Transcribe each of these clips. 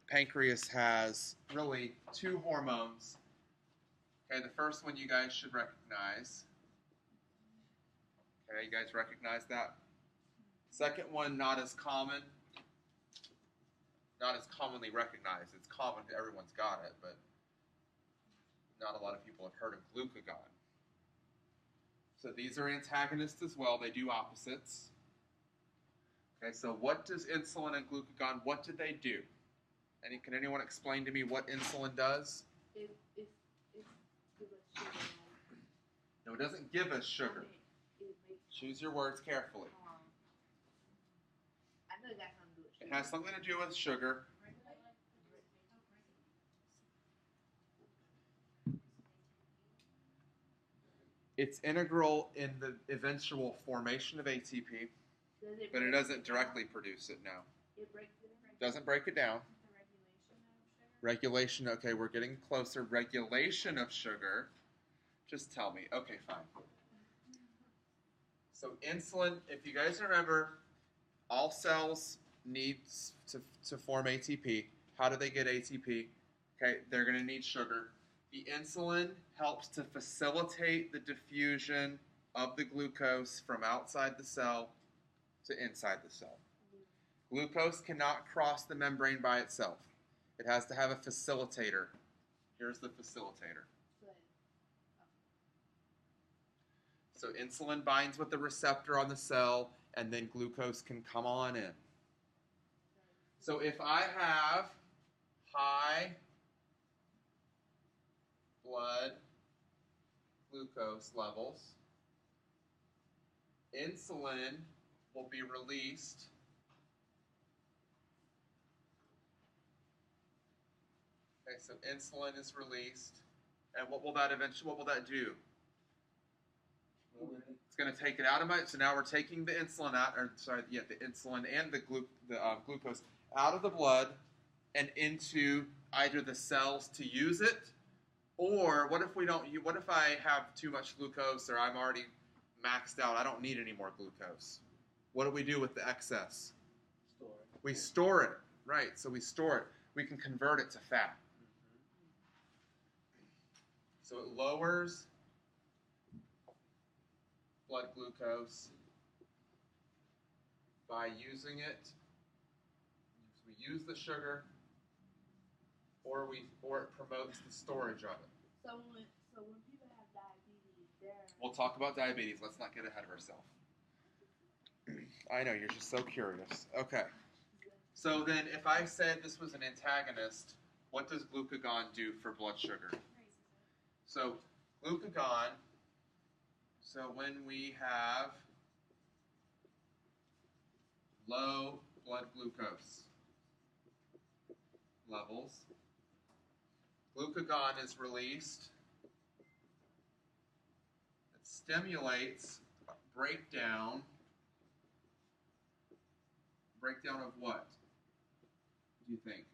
pancreas has really two hormones. Okay, the first one you guys should recognize. Okay, you guys recognize that? Second one, not as common, not as commonly recognized. It's common, everyone's got it, but not a lot of people have heard of glucagon. So these are antagonists as well. They do opposites. Okay, so what does insulin and glucagon, what do they do? Can anyone explain to me what insulin does? It give us sugar. No, it doesn't give us sugar. It makes, Choose your words carefully. I know it got something to do with sugar. It has something to do with sugar. It's integral in the eventual formation of ATP, but it doesn't directly produce it now. It breaks it down. Doesn't break it down. Regulation, okay, we're getting closer. Regulation of sugar. Just tell me. Okay, fine. So insulin, if you guys remember, all cells need to form ATP. How do they get ATP? Okay, they're going to need sugar. The insulin helps to facilitate the diffusion of the glucose from outside the cell to inside the cell. Glucose cannot cross the membrane by itself. It has to have a facilitator. Here's the facilitator. So insulin binds with the receptor on the cell, and then glucose can come on in. So if I have high blood glucose levels, insulin will be released Okay, so insulin is released, and what will that do? It's going to take it out of my. So now we're taking the insulin out, the insulin and the glucose out of the blood and into either the cells to use it, or what if we don't? What if I have too much glucose, or I'm already maxed out? I don't need any more glucose. What do we do with the excess? Store it. We store it, right? So we store it. We can convert it to fat. So it lowers blood glucose by using it. We use the sugar, or it promotes the storage of it. So when people have diabetes, We'll talk about diabetes. Let's not get ahead of ourselves. I know, you're just so curious. Okay. So then if I said this was an antagonist, what does glucagon do for blood sugar? So glucagon, so when we have low blood glucose levels, glucagon is released. It stimulates breakdown of what? Do you think?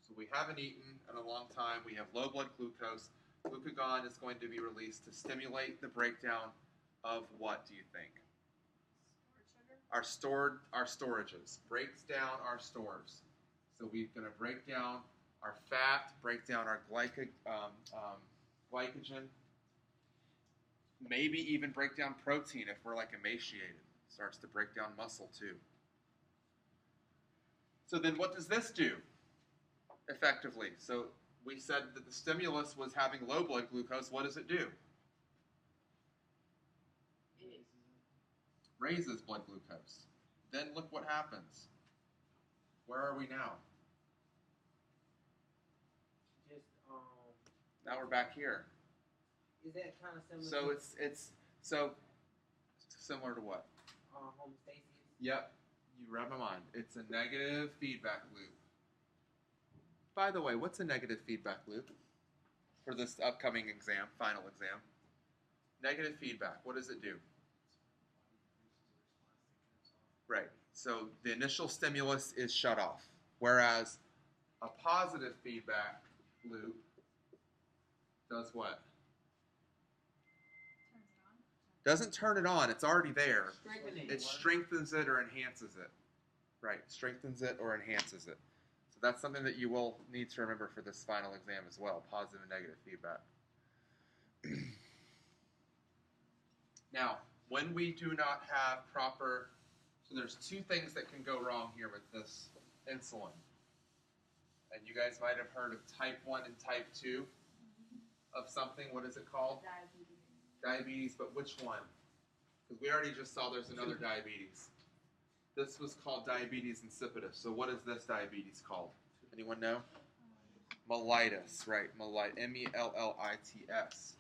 So we haven't eaten in a long time. We have low blood glucose. Glucagon is going to be released to stimulate the breakdown of what, do you think? Our storages. Breaks down our stores. So we're going to break down our fat, break down our glycogen, maybe even break down protein if we're like emaciated. It starts to break down muscle too. So then what does this do effectively? So we said that the stimulus was having low blood glucose. What does it do? It raises blood glucose. Then look what happens. Where are we now? Just Now we're back here. Is that kind of similar? So it's similar to what? Homeostasis. Yep. You read my mind. It's a negative feedback loop. By the way, what's a negative feedback loop for this upcoming exam, final exam? Negative feedback, what does it do? Right. So the initial stimulus is shut off, whereas a positive feedback loop does what? Doesn't turn it on. It's already there. Strengthening. It strengthens it or enhances it. Right. Strengthens it or enhances it. So that's something that you will need to remember for this final exam as well, positive and negative feedback. Now, when we do not have proper, so there's two things that can go wrong here with this insulin. And you guys might have heard of type 1 and type 2 of something. What is it called? Diabetes. Diabetes, but which one? Because we already just saw there's another diabetes. This was called diabetes insipidus. So what is this diabetes called? Anyone know? Mellitus, right? M-E-L-L-I-T-S.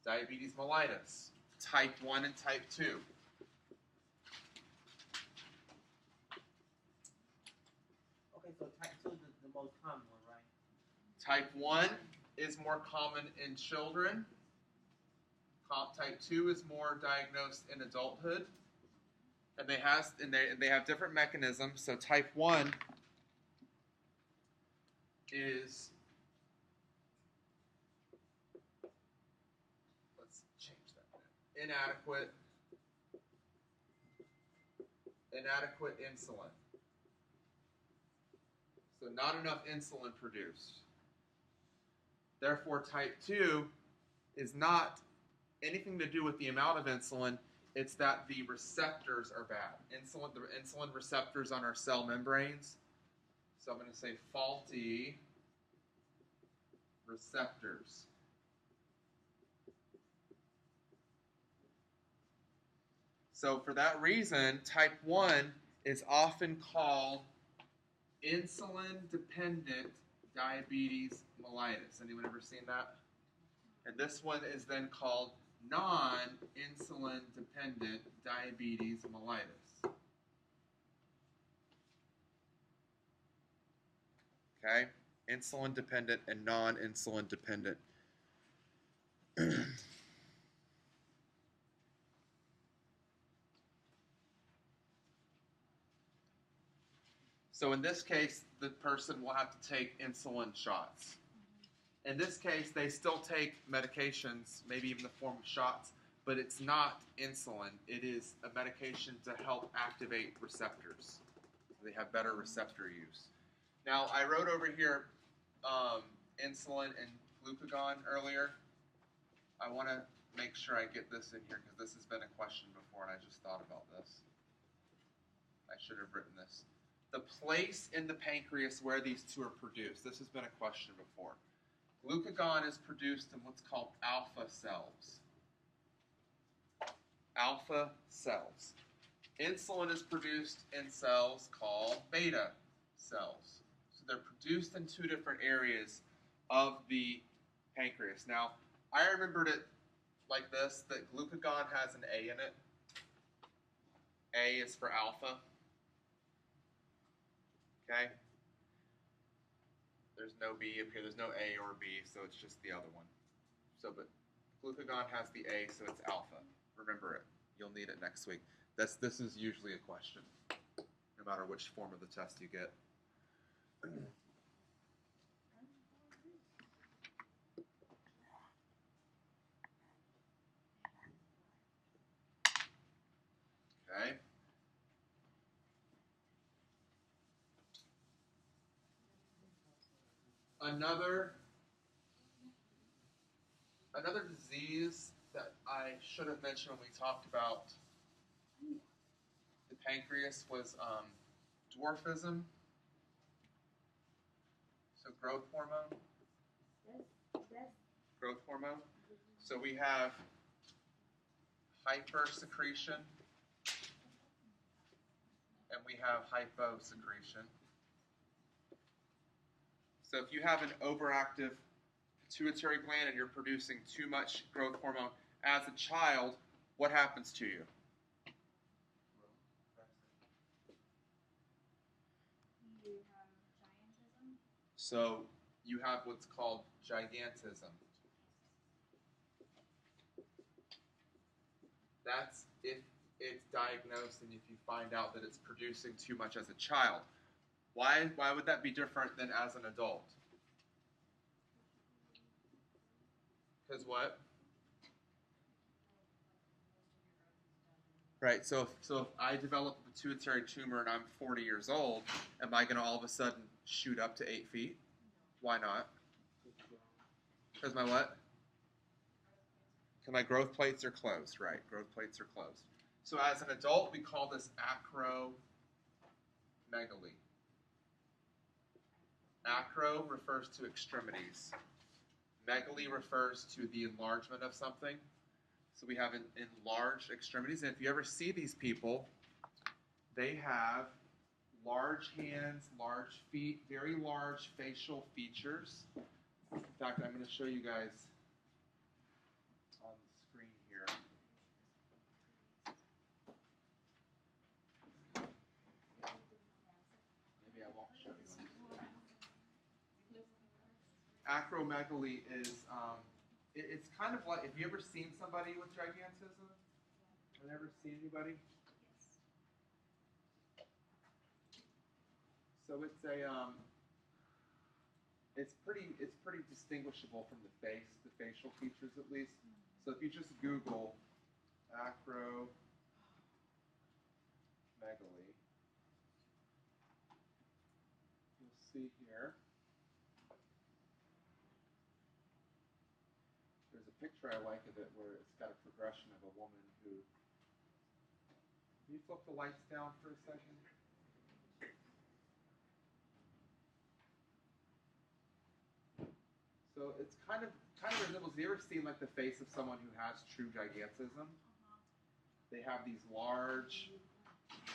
Diabetes mellitus. Type 1 and type 2. Okay, so type 2 is the most common one, right? Type 1 is more common in children. Type 2 is more diagnosed in adulthood. And they have different mechanisms. So type 1 is, let's change that, inadequate insulin. So not enough insulin produced. Therefore, type 2 is not anything to do with the amount of insulin. It's that the receptors are bad. The insulin receptors on our cell membranes. So I'm going to say faulty receptors. So for that reason, type 1 is often called insulin-dependent diabetes mellitus. Anyone ever seen that? And this one is then called non-insulin-dependent diabetes mellitus. Okay? Insulin-dependent and non-insulin-dependent. So in this case, the person will have to take insulin shots. In this case, they still take medications, maybe even the form of shots, but it's not insulin. It is a medication to help activate receptors. So they have better receptor use. Now, I wrote over here insulin and glucagon earlier. I want to make sure I get this in here because this has been a question before and I just thought about this. I should have written this. The place in the pancreas where these two are produced. This has been a question before. Glucagon is produced in what's called alpha cells. Alpha cells. Insulin is produced in cells called beta cells. So they're produced in two different areas of the pancreas. Now, I remembered it like this, that glucagon has an A in it. A is for alpha. Okay? There's no B up here. There's no A or B, so it's just the other one. So, but glucagon has the A, so it's alpha. Remember it. You'll need it next week. This is usually a question, no matter which form of the test you get. Okay. Another disease that I should have mentioned when we talked about the pancreas was dwarfism. So growth hormone. Growth hormone. So we have hypersecretion and we have hyposecretion. So if you have an overactive pituitary gland and you're producing too much growth hormone as a child, what happens to you? You have giantism. So you have what's called gigantism. That's if it's diagnosed and if you find out that it's producing too much as a child. Why would that be different than as an adult? Because what? Right. So if I develop a pituitary tumor and I'm 40 years old, am I going to all of a sudden shoot up to 8 feet? Why not? Because my what? Because my growth plates are closed. Right. Growth plates are closed. So as an adult, we call this acromegaly. Acro refers to extremities. Megaly refers to the enlargement of something. So we have enlarged extremities. And if you ever see these people, they have large hands, large feet, very large facial features. In fact, I'm going to show you guys on the screen here. Maybe I won't show you. Acromegaly is, it's kind of like, have you ever seen somebody with gigantism? Have you ever seen anybody? So it's pretty distinguishable from the face, the facial features at least. So if you just Google acromegaly, you'll see here. There's a picture I like of it where it's got a progression of a woman who. Can you flip the lights down for a second? So it's kind of resembles. Have you ever seen like the face of someone who has true gigantism? They have these large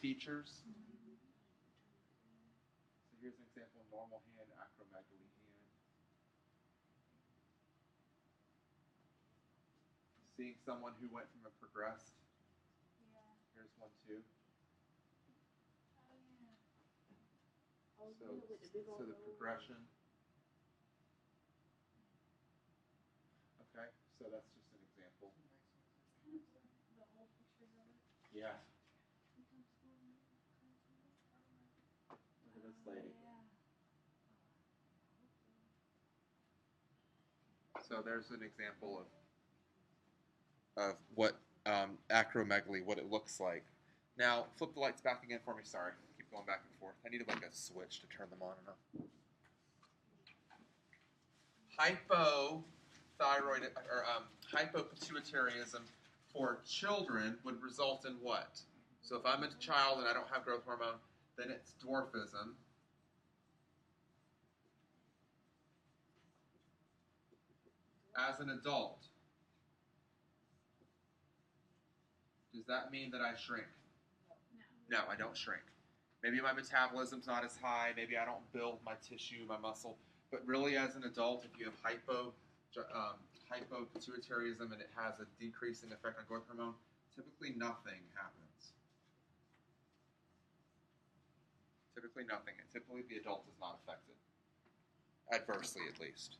features. So here's an example of normal hand, acromegaly hand. Seeing someone who went from a progressed. Here's one too. So the progression. Okay, so that's just an example. Yeah. Look at this lady. So there's an example of what acromegaly, what it looks like. Now, flip the lights back again for me. Sorry, keep going back and forth. I need like a switch to turn them on and off. Hypothyroid or hypopituitarism for children would result in what? So if I'm a child and I don't have growth hormone, then it's dwarfism. As an adult, does that mean that I shrink? No, I don't shrink. Maybe my metabolism's not as high. Maybe I don't build my tissue, my muscle. But really, as an adult, if you have hypopituitarism and it has a decreasing effect on growth hormone, typically nothing happens. Typically nothing. And typically the adult is not affected. Adversely, at least.